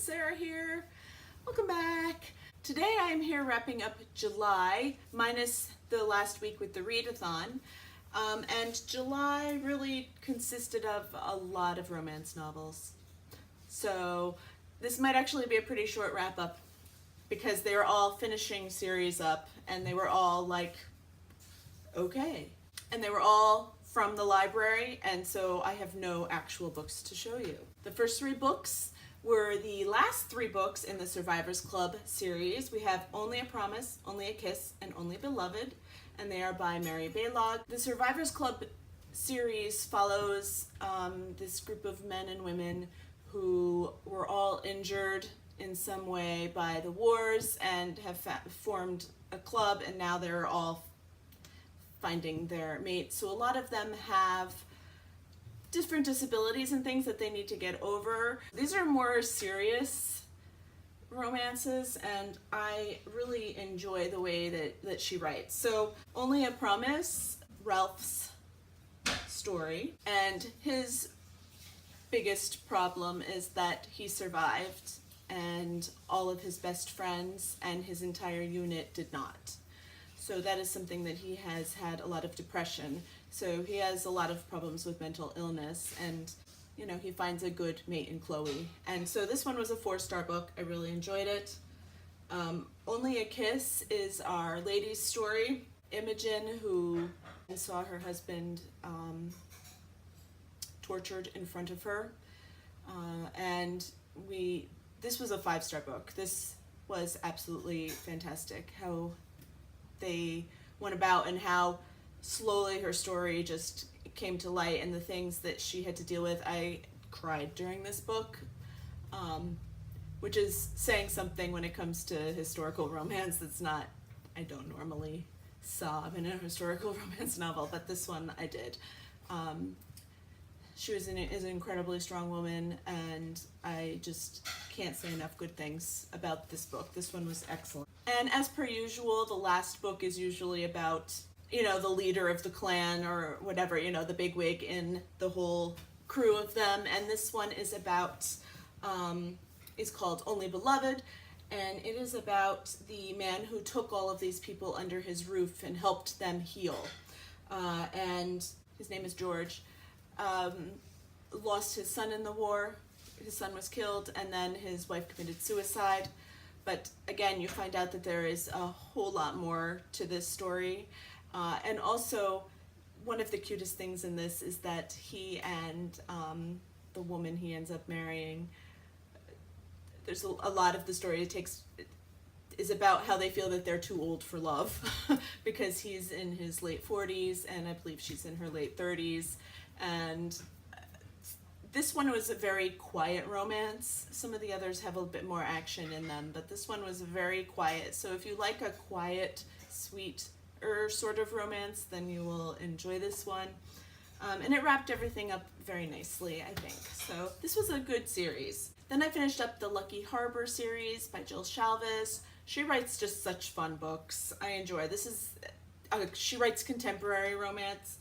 it's Sarah here. Welcome back. Today I'm here wrapping up July, minus the last week with the readathon. And July really consisted of a lot of romance novels. So this might actually be a pretty short wrap up because they were all finishing series up and they were all like, okay. And they were all from the library, and so I have no actual books to show you. The first three books were the last three books in the Survivors Club series. We have Only a Promise, Only a Kiss, and Only Beloved, and they are by Mary Baylog. The Survivors Club series follows this group of men and women who were all injured in some way by the wars and have formed a club, and now they're all finding their mates. So a lot of them have different disabilities and things that they need to get over. These are more serious romances, and I really enjoy the way that she writes. So Only a Promise, Ralph's story, and his biggest problem is that he survived and all of his best friends and his entire unit did not. So that is something that he has had a lot of depression. So he has a lot of problems with mental illness, and you know, he finds a good mate in Chloe. And so this one was a 4-star book. I really enjoyed it. Only a Kiss is our lady's story. Imogen, who saw her husband tortured in front of her. This was a 5-star book. This was absolutely fantastic. How they went about and how slowly her story just came to light and the things that she had to deal with. I cried during this book, which is saying something when it comes to historical romance. That's not, I don't normally sob in a historical romance novel, but this one I did. She is an incredibly strong woman, and I just can't say enough good things about this book. This one was excellent. And as per usual, the last book is usually about, you know, the leader of the clan or whatever, you know, the bigwig in the whole crew of them. And this one is about, is called Only Beloved, and it is about the man who took all of these people under his roof and helped them heal. And his name is George. Lost his son in the war. His son was killed, and then his wife committed suicide. But again, you find out that there is a whole lot more to this story. And also, one of the cutest things in this is that he and the woman he ends up marrying, there's a lot of the story is about how they feel that they're too old for love because he's in his late 40s and I believe she's in her late 30s. And this one was a very quiet romance. Some of the others have a bit more action in them, but this one was very quiet. So if you like a quiet, sweet sort of romance, then you will enjoy this one. And it wrapped everything up very nicely, I think. So this was a good series. Then I finished up the Lucky Harbor series by Jill Shalvis. She writes just such fun books. I enjoy. This is, she writes contemporary romance.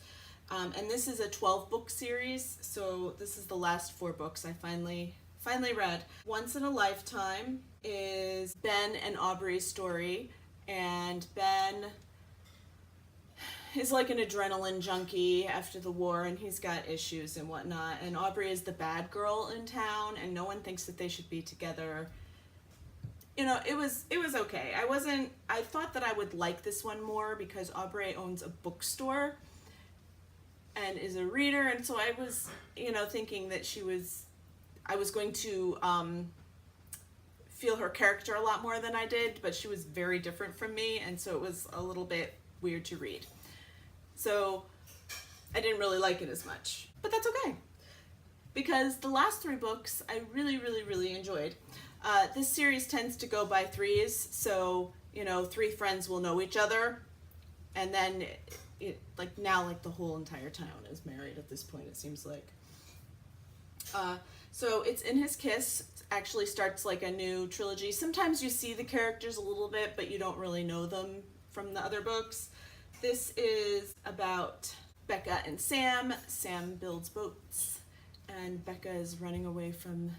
And this is a 12-book series, so this is the last 4 books I finally read. Once in a Lifetime is Ben and Aubrey's story, and Ben is like an adrenaline junkie after the war, and he's got issues and whatnot, and Aubrey is the bad girl in town, and no one thinks that they should be together. You know, it was okay. I thought that I would like this one more because Aubrey owns a bookstore and is a reader, and so I was, you know, thinking that I was going to feel her character a lot more than I did, but she was very different from me, and so it was a little bit weird to read. So I didn't really like it as much, but that's okay, because the last 3 books I really, really, really enjoyed. This series tends to go by 3s, so, you know, 3 friends will know each other, and then like the whole entire town is married at this point, it seems like. So it's In His Kiss. It actually starts like a new trilogy. Sometimes you see the characters a little bit, but you don't really know them from the other books. This is about Becca and Sam. Sam builds boats, and Becca is running away from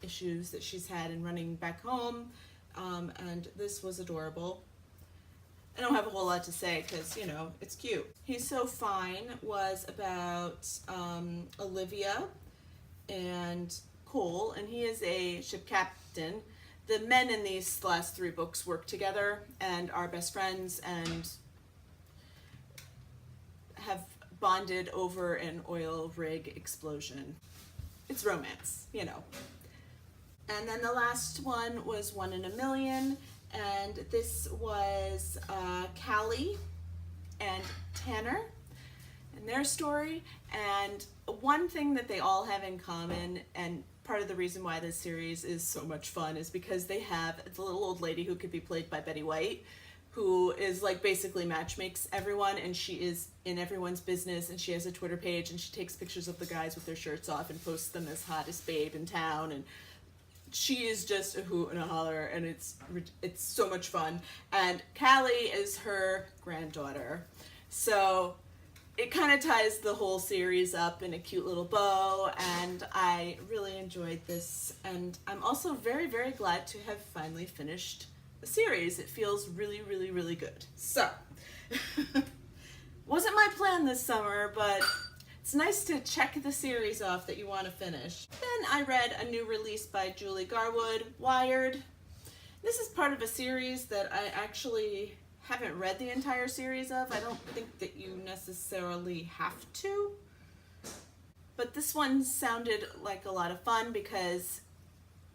issues that she's had in running back home, and this was adorable. I don't have a whole lot to say because, you know, it's cute. He's So Fine was about Olivia and Cole, and he is a ship captain. The men in these last 3 books work together and are best friends and have bonded over an oil rig explosion. It's romance, you know. And then the last one was One in a Million, and this was Callie and Tanner and their story. And one thing that they all have in common, and part of the reason why this series is so much fun, is because they have the little old lady who could be played by Betty White, who is like basically matchmakes everyone, and she is in everyone's business, and she has a Twitter page, and she takes pictures of the guys with their shirts off and posts them as hottest babe in town, and she is just a hoot and a holler, and it's so much fun. And Callie is her granddaughter, so it kind of ties the whole series up in a cute little bow, and I really enjoyed this, and I'm also very, very glad to have finally finished the series. It feels really, really, really good. So, wasn't my plan this summer, but it's nice to check the series off that you want to finish. Then I read a new release by Julie Garwood, Wired. This is part of a series that I actually haven't read the entire series of. I don't think that you necessarily have to. But this one sounded like a lot of fun because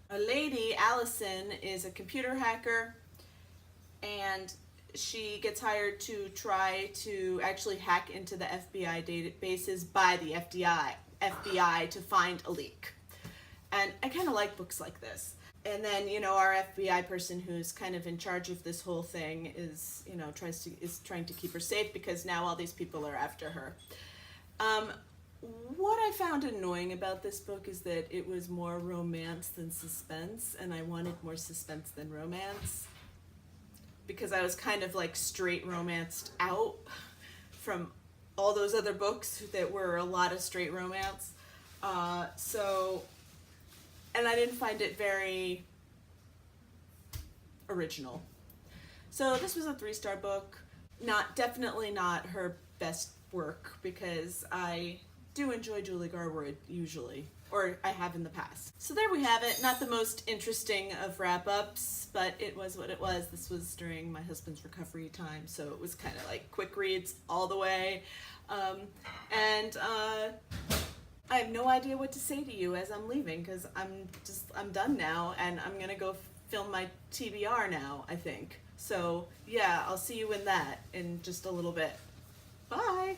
a lady, Allison, is a computer hacker, and she gets hired to try to actually hack into the FBI databases by the FBI to find a leak. And I kind of like books like this. And then, you know, our FBI person who's kind of in charge of this whole thing is, you know, is trying to keep her safe because now all these people are after her. What I found annoying about this book is that it was more romance than suspense, and I wanted more suspense than romance because I was kind of like straight romanced out from all those other books that were a lot of straight romance. And I didn't find it very original. So this was a 3-star book. Definitely not her best work because I do enjoy Julie Garwood usually, or I have in the past. So there we have it. Not the most interesting of wrap-ups, but it was what it was. This was during my husband's recovery time, so it was kind of like quick reads all the way. I have no idea what to say to you as I'm leaving because I'm done now, and I'm gonna go film my TBR now, I think. So yeah, I'll see you in that in just a little bit. Bye.